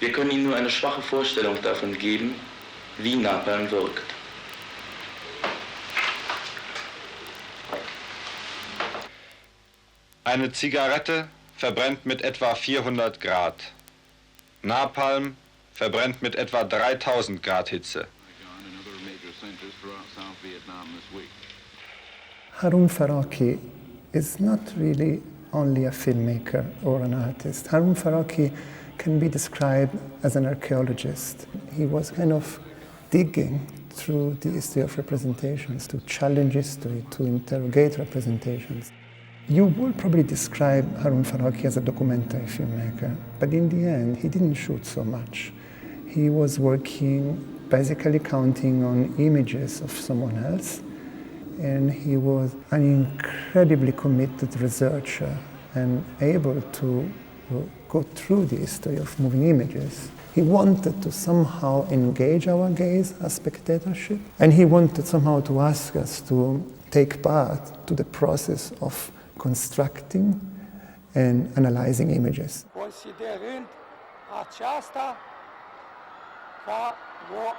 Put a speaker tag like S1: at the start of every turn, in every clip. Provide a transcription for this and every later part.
S1: Wir können Ihnen nur eine schwache Vorstellung davon geben, wie Napalm wirkt.
S2: Eine Zigarette verbrennt mit etwa 400 Grad. Napalm verbrennt mit etwa 3000 Grad Hitze.
S3: Harun Farocki is not really only a filmmaker or an artist. Harun Farocki can be described as an archaeologist. He was kind of digging through the history of representations, to challenge history, to interrogate representations. You would probably describe Harun Farocki as a documentary filmmaker, but in the end, he didn't shoot so much. He was working, basically counting on images of someone else, and he was an incredibly committed researcher and able to go through the history of moving images. He wanted to somehow engage our gaze as spectatorship, and he wanted somehow to ask us to take part to the process of constructing and analyzing images.
S4: Considerând aceasta ca o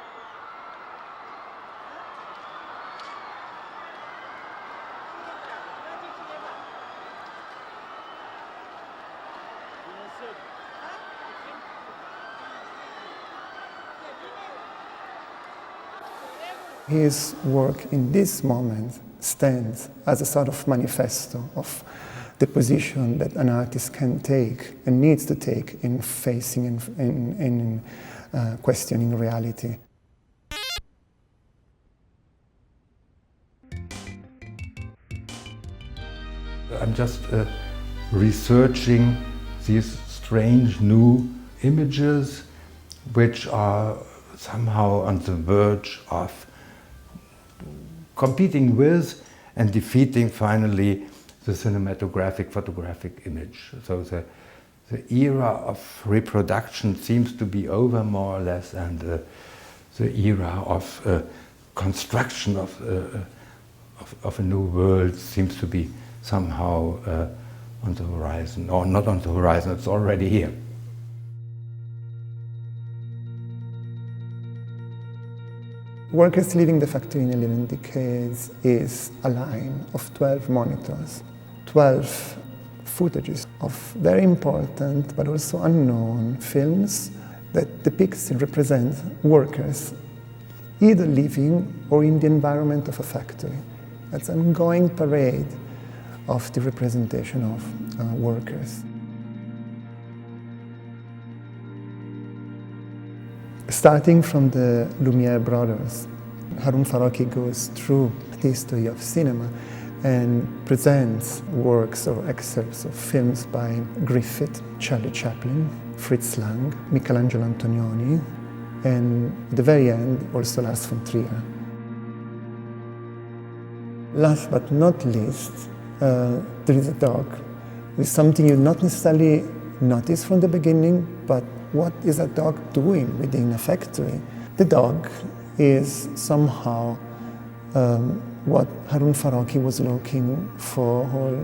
S3: His work in this moment stands as a sort of manifesto of the position that an artist can take and needs to take in facing and in questioning reality.
S5: I'm just researching these strange new images which are somehow on the verge of competing with and defeating finally the cinematographic photographic image. So the era of reproduction seems to be over more or less, and the era of construction of a new world seems to be somehow on the horizon, or not on the horizon, it's already here.
S3: Workers Leaving the Factory in 11 Decades is a line of 12 monitors, 12 footages of very important but also unknown films that depicts and represent workers either living or in the environment of a factory. It's an ongoing parade of the representation of workers. Starting from the Lumiere brothers, Harun Farocki goes through the history of cinema and presents works or excerpts of films by Griffith, Charlie Chaplin, Fritz Lang, Michelangelo Antonioni, and at the very end also Lars von Trier. Last but not least, there is a dog. It's something you not necessarily notice from the beginning, but what is a dog doing within a factory? The dog is somehow what Harun Farocki was looking for all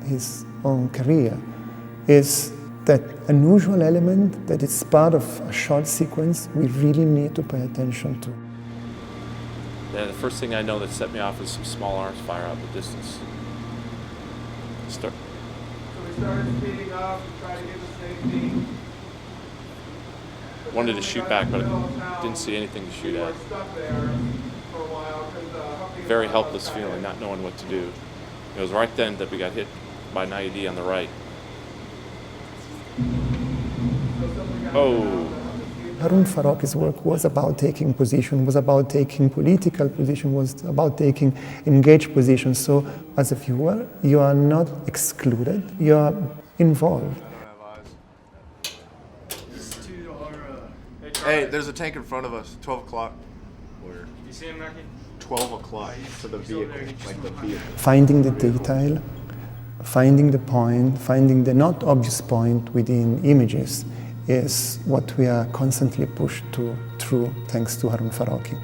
S3: his own career, is that unusual element that is part of a short sequence we really need to pay attention to.
S6: Yeah, the first thing I know that set me off was some small arms fire out in the distance.
S7: So we started speeding up and tried to get the safety.
S6: Wanted to shoot back, but I didn't see anything to shoot at. Very helpless feeling, not knowing what to do. It was right then that we got hit by an IED on the right. Oh.
S3: Harun Farocki's work was about taking position, was about taking political position, was about taking engaged position. So as a viewer, you are not excluded, you are involved.
S8: Hey, there's a tank in front of us, 12 o'clock.
S7: Where? You see him, Mackie?
S8: 12 o'clock to the vehicle, like the vehicle.
S3: Finding the detail, finding the point, finding the not obvious point within images is what we are constantly pushed to through thanks to Harun Farocki.